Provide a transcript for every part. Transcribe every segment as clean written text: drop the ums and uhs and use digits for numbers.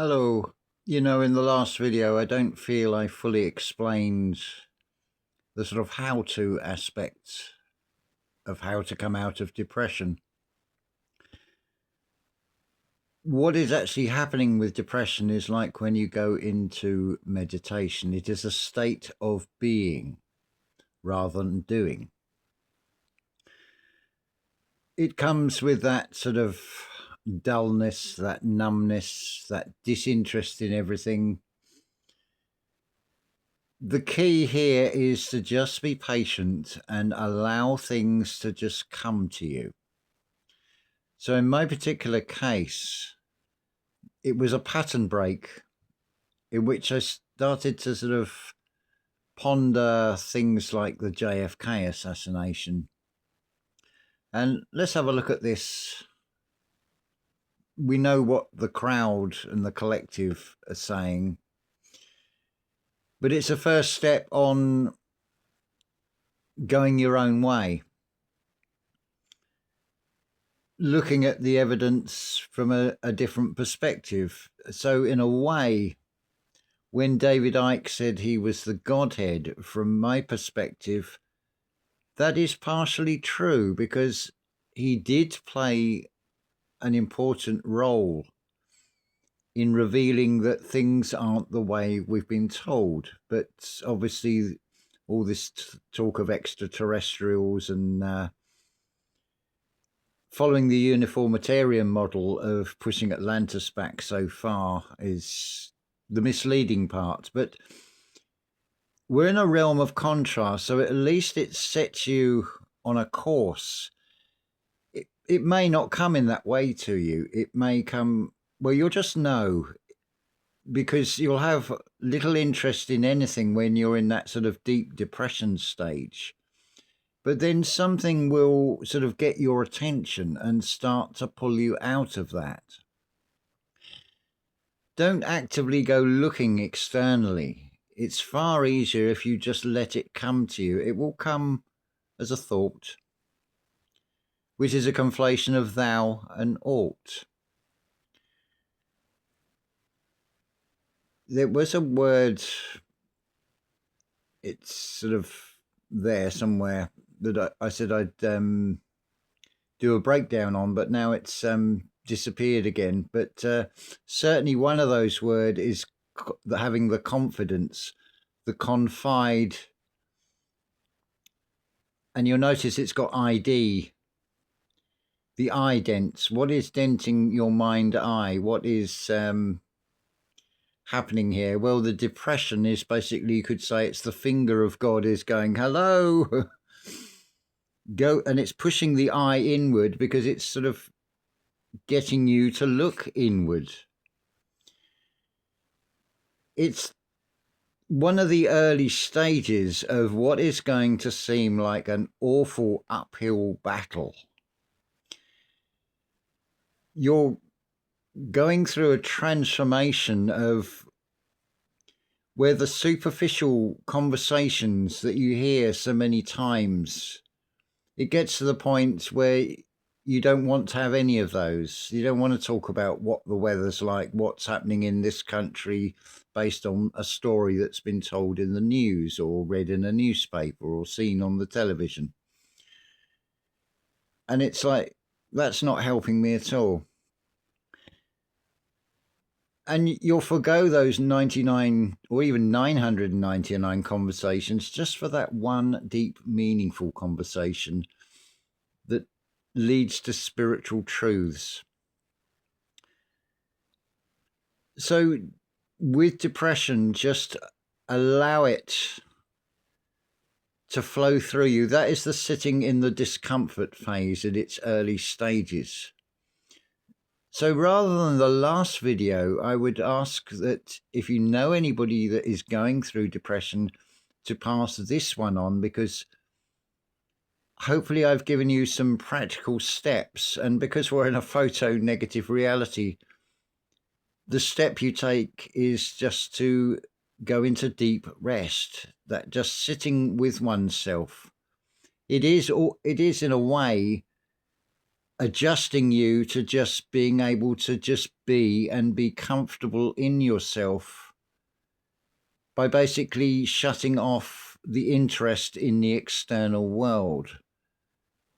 Hello. In the last video, I don't feel I fully explained the sort of how-to aspects of how to come out of depression. What is actually happening with depression is like when you go into meditation. It is a state of being rather than doing. It comes with that sort of dullness, that numbness, that disinterest in everything. The key here is to just be patient and allow things to just come to you. So in my particular case, it was a pattern break in which I started to sort of ponder things like the JFK assassination. And let's have a look at this. We know what the crowd and the collective are saying, but it's a first step on going your own way, looking at the evidence from a different perspective. So in a way, when David Icke said he was the Godhead, from my perspective, that is partially true, because he did play an important role in revealing that things aren't the way we've been told. But obviously all this talk of extraterrestrials and following the uniformitarian model of pushing Atlantis back so far is the misleading part. But we're in a realm of contrast, so at least it sets you on a course. It may not come in that way to you. It may come, well, you'll just know, because you'll have little interest in anything when you're in that sort of deep depression stage. But then something will sort of get your attention and start to pull you out of that. Don't actively go looking externally. It's far easier if you just let it come to you. It will come as a thought, which is a conflation of thou and ought. There was a word, it's sort of there somewhere, that I said I'd do a breakdown on, but now it's disappeared again. But certainly one of those words is having the confidence, the confide. And you'll notice it's got ID, the I dents. What is denting your mind eye? What is happening here? Well, the depression is basically, you could say it's the finger of God is going, hello, go, and it's pushing the eye inward because it's sort of getting you to look inward. It's one of the early stages of what is going to seem like an awful uphill battle. You're going through a transformation of where the superficial conversations that you hear so many times, it gets to the point where you don't want to have any of those. You don't want to talk about what the weather's like, what's happening in this country based on a story that's been told in the news or read in a newspaper or seen on the television. And it's like, that's not helping me at all. And you'll forgo those 99 or even 999 conversations just for that one deep, meaningful conversation that leads to spiritual truths. So with depression, just allow it to flow through you. That is the sitting in the discomfort phase at its early stages. So rather than the last video, I would ask that if you know anybody that is going through depression, to pass this one on, because hopefully I've given you some practical steps. And because we're in a photo negative reality, the step you take is just to go into deep rest, that just sitting with oneself. It is in a way adjusting you to just being able to just be and be comfortable in yourself by basically shutting off the interest in the external world.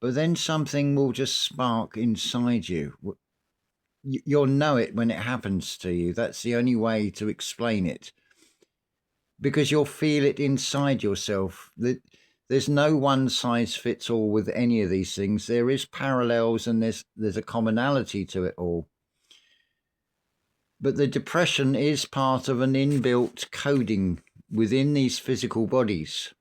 But then something will just spark inside you. You'll know it when it happens to you. That's the only way to explain it. Because you'll feel it inside yourself. There's no one size fits all with any of these things. There is parallels and there's a commonality to it all. But the depression is part of an inbuilt coding within these physical bodies.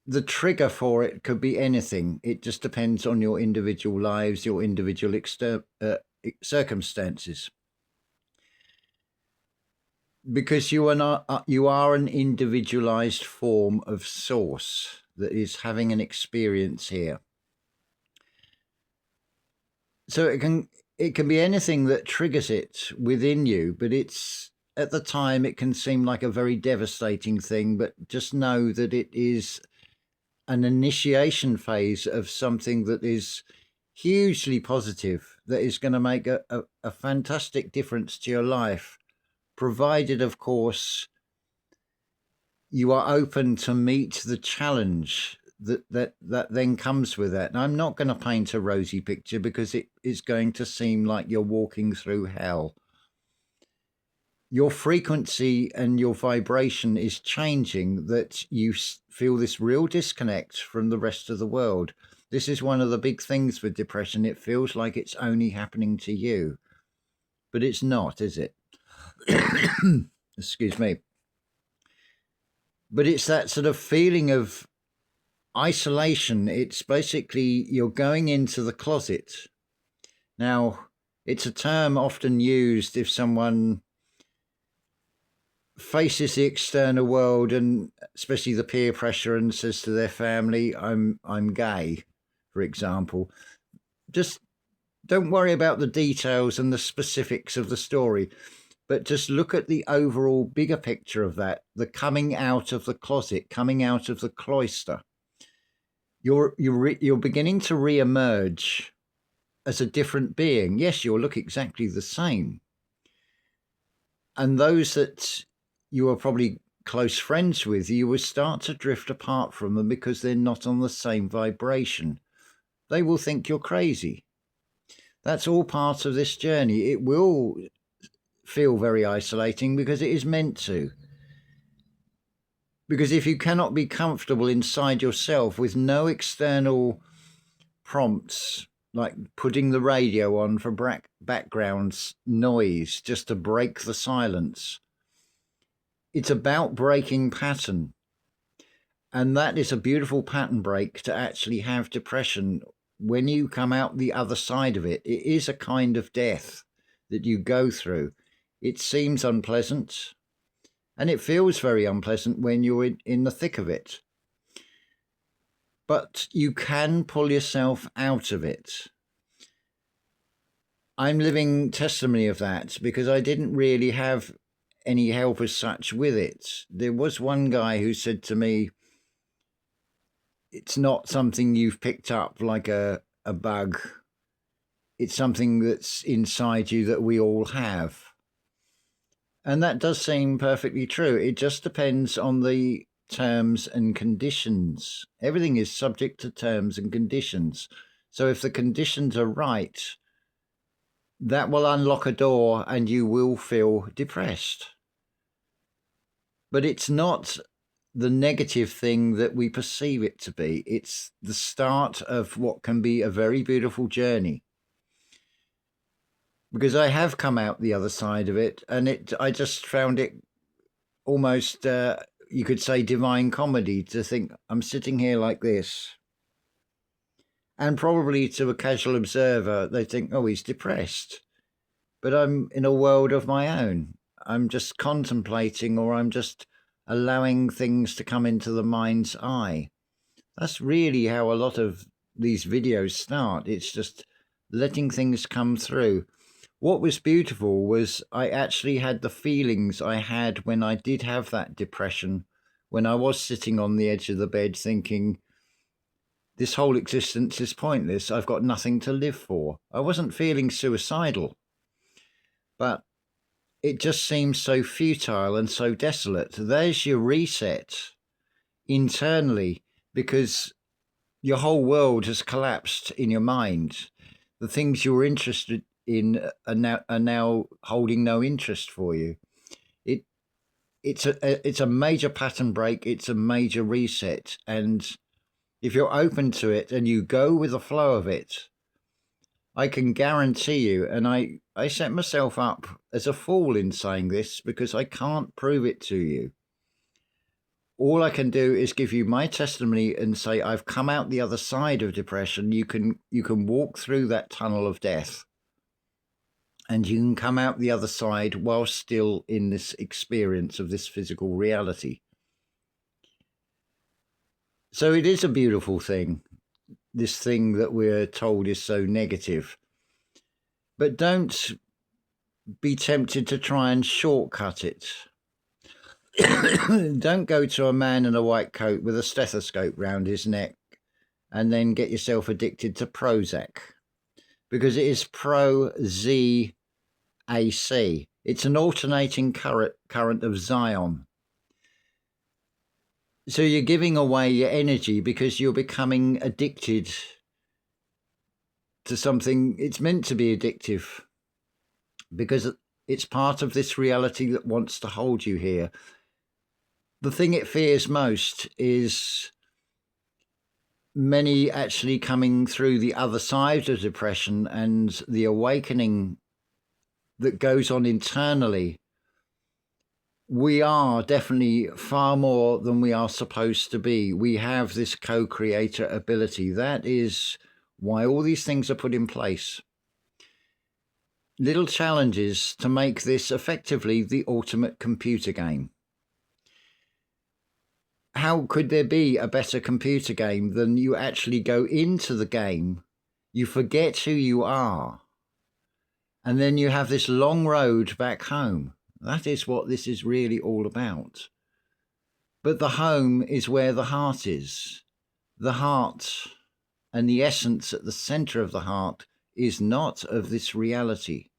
The trigger for it could be anything. It just depends on your individual lives, your individual circumstances. Because you are an individualized form of source that is having an experience here. So it can be anything that triggers it within you, but it's at the time it can seem like a very devastating thing, but just know that it is an initiation phase of something that is hugely positive, that is going to make a fantastic difference to your life, provided, of course, you are open to meet the challenge that then comes with that. And I'm not going to paint a rosy picture because it is going to seem like you're walking through hell. Your frequency and your vibration is changing, that you feel this real disconnect from the rest of the world. This is one of the big things with depression. It feels like it's only happening to you, but it's not, is it? Excuse me. But it's that sort of feeling of isolation. It's basically you're going into the closet. Now, it's a term often used if someone faces the external world, and especially the peer pressure, and says to their family, I'm gay, for example. Just don't worry about the details and the specifics of the story, but just look at the overall bigger picture of that, the coming out of the closet, coming out of the cloister. You're beginning to re-emerge as a different being. Yes, you'll look exactly the same. And those that you are probably close friends with, you will start to drift apart from them because they're not on the same vibration. They will think you're crazy. That's all part of this journey. It will feel very isolating because it is meant to. Because if you cannot be comfortable inside yourself with no external prompts, like putting the radio on for background noise just to break the silence, it's about breaking pattern. And that is a beautiful pattern break, to actually have depression. When you come out the other side of it, it is a kind of death that you go through. It seems unpleasant, and it feels very unpleasant when you're in the thick of it. But you can pull yourself out of it. I'm living testimony of that, because I didn't really have any help as such with it. There was one guy who said to me, it's not something you've picked up like a bug. It's something that's inside you that we all have. And that does seem perfectly true. It just depends on the terms and conditions. Everything is subject to terms and conditions. So if the conditions are right, that will unlock a door and you will feel depressed. But it's not the negative thing that we perceive it to be. It's the start of what can be a very beautiful journey. Because I have come out the other side of it, and I just found it almost, you could say, divine comedy, to think I'm sitting here like this. And probably to a casual observer, they think, oh, he's depressed. But I'm in a world of my own. I'm just contemplating, or I'm just allowing things to come into the mind's eye. That's really how a lot of these videos start. It's just letting things come through. What was beautiful was I actually had the feelings I had when I did have that depression, when I was sitting on the edge of the bed thinking, this whole existence is pointless. I've got nothing to live for. I wasn't feeling suicidal, but it just seems so futile and so desolate. There's your reset internally, because your whole world has collapsed in your mind. The things you were interested in are now holding no interest for you. It's a major pattern break. It's a major reset. And if you're open to it and you go with the flow of it, I can guarantee you, and I set myself up as a fool in saying this because I can't prove it to you. All I can do is give you my testimony and say I've come out the other side of depression. You can walk through that tunnel of death, and you can come out the other side while still in this experience of this physical reality. So it is a beautiful thing, this thing that we're told is so negative. But don't be tempted to try and shortcut it. Don't go to a man in a white coat with a stethoscope round his neck and then get yourself addicted to Prozac, because it is Pro-Z AC. It's an alternating current of Zion. So you're giving away your energy because you're becoming addicted to something. It's meant to be addictive because it's part of this reality that wants to hold you here. The thing it fears most is many actually coming through the other side of depression and the awakening that goes on internally. We are definitely far more than we are supposed to be. We have this co-creator ability. That is why all these things are put in place. Little challenges to make this effectively the ultimate computer game. How could there be a better computer game than you actually go into the game, you forget who you are, and then you have this long road back home? That is what this is really all about. But the home is where the heart is. The heart and the essence at the center of the heart is not of this reality.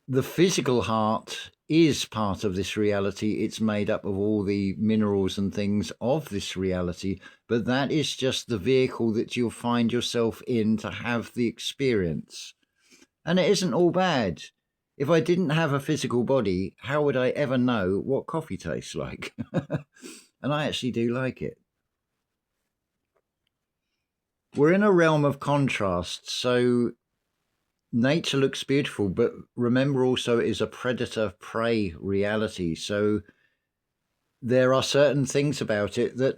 The physical heart is part of this reality. It's made up of all the minerals and things of this reality, but that is just the vehicle that you'll find yourself in to have the experience. And it isn't all bad. If I didn't have a physical body, how would I ever know what coffee tastes like? And I actually do like it. We're in a realm of contrast, so nature looks beautiful, but remember also it is a predator-prey reality. So there are certain things about it that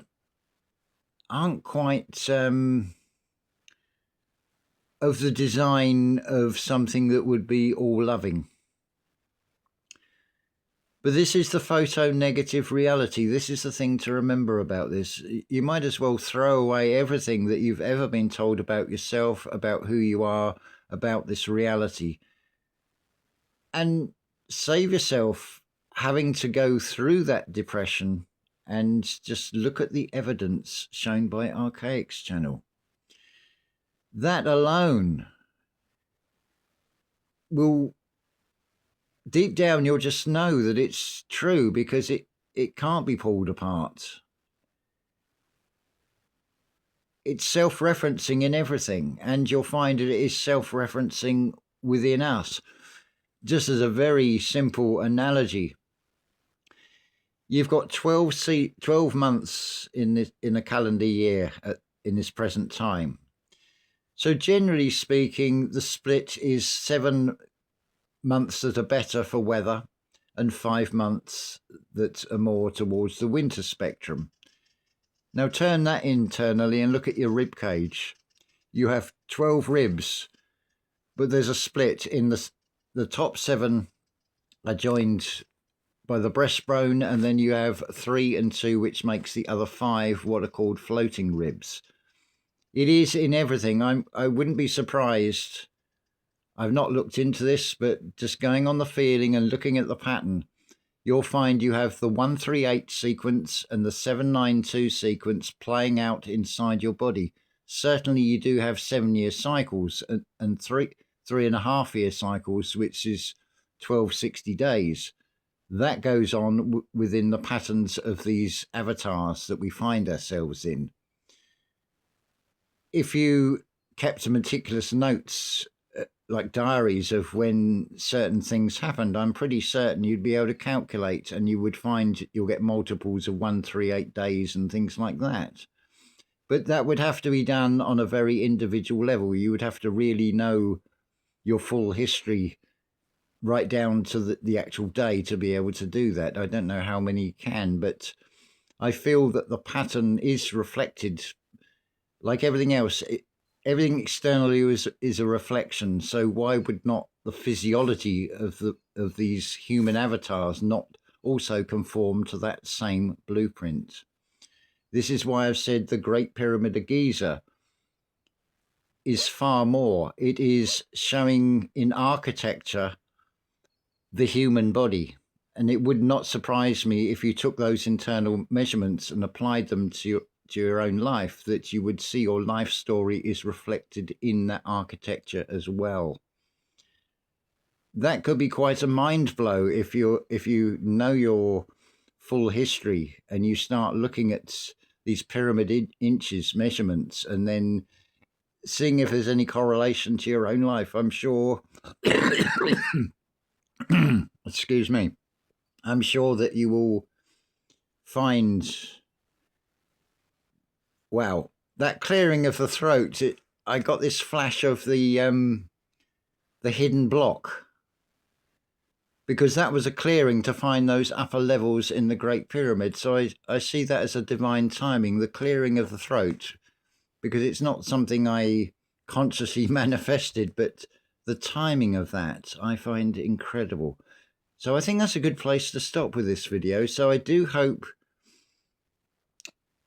aren't quite of the design of something that would be all loving. But this is the photo-negative reality. This is the thing to remember about this. You might as well throw away everything that you've ever been told about yourself, about who you are, about this reality, and save yourself having to go through that depression and just look at the evidence shown by Archaix channel. That alone will, deep down, you'll just know that it's true, because it can't be pulled apart. It's self-referencing in everything, and you'll find that it is self-referencing within us. Just as a very simple analogy, you've got 12 months in a calendar year in this present time. So generally speaking, the split is 7 months that are better for weather and 5 months that are more towards the winter spectrum. Now turn that internally and look at your rib cage. You have 12 ribs, but there's a split in the top 7 are joined by the breastbone, and then you have 3 and 2, which makes the other 5 what are called floating ribs. It is in everything. I wouldn't be surprised. I've not looked into this, but just going on the feeling and looking at the pattern, you'll find you have the 138 sequence and the 792 sequence playing out inside your body. Certainly you do have 7-year cycles and 3.5-year cycles, which is 1260 days. That goes on within the patterns of these avatars that we find ourselves in. If you kept meticulous notes, like diaries of when certain things happened, I'm pretty certain you'd be able to calculate, and you would find you'll get multiples of 138 days and things like that. But that would have to be done on a very individual level. You would have to really know your full history right down to the actual day to be able to do that. I don't know how many can, but I feel that the pattern is reflected. Like everything else, everything externally is a reflection. So why would not the physiology of these human avatars not also conform to that same blueprint? This is why I've said the Great Pyramid of Giza is far more. It is showing in architecture the human body. And it would not surprise me if you took those internal measurements and applied them to your own life, that you would see your life story is reflected in that architecture as well. That could be quite a mind blow if you know your full history and you start looking at these pyramid inches measurements and then seeing if there's any correlation to your own life. I'm sure excuse me, I'm sure that you will find, wow, that clearing of the throat. I got this flash of the hidden block, because that was a clearing to find those upper levels in the Great Pyramid. So I see that as a divine timing, the clearing of the throat, because it's not something I consciously manifested, but the timing of that I find incredible. So I think that's a good place to stop with this video. So I do hope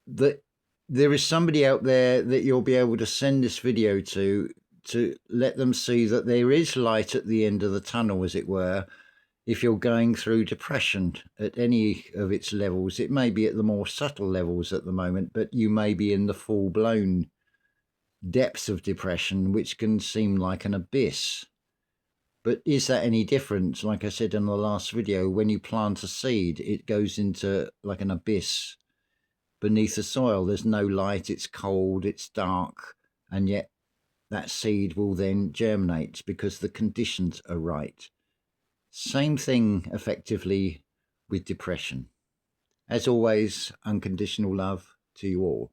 that there is somebody out there that you'll be able to send this video to let them see that there is light at the end of the tunnel, as it were. If you're going through depression at any of its levels, it may be at the more subtle levels at the moment, but you may be in the full-blown depths of depression, which can seem like an abyss. But is that any different? Like I said in the last video, when you plant a seed, it goes into like an abyss beneath the soil. There's no light, it's cold, it's dark, and yet that seed will then germinate because the conditions are right. Same thing effectively with depression. As always, unconditional love to you all.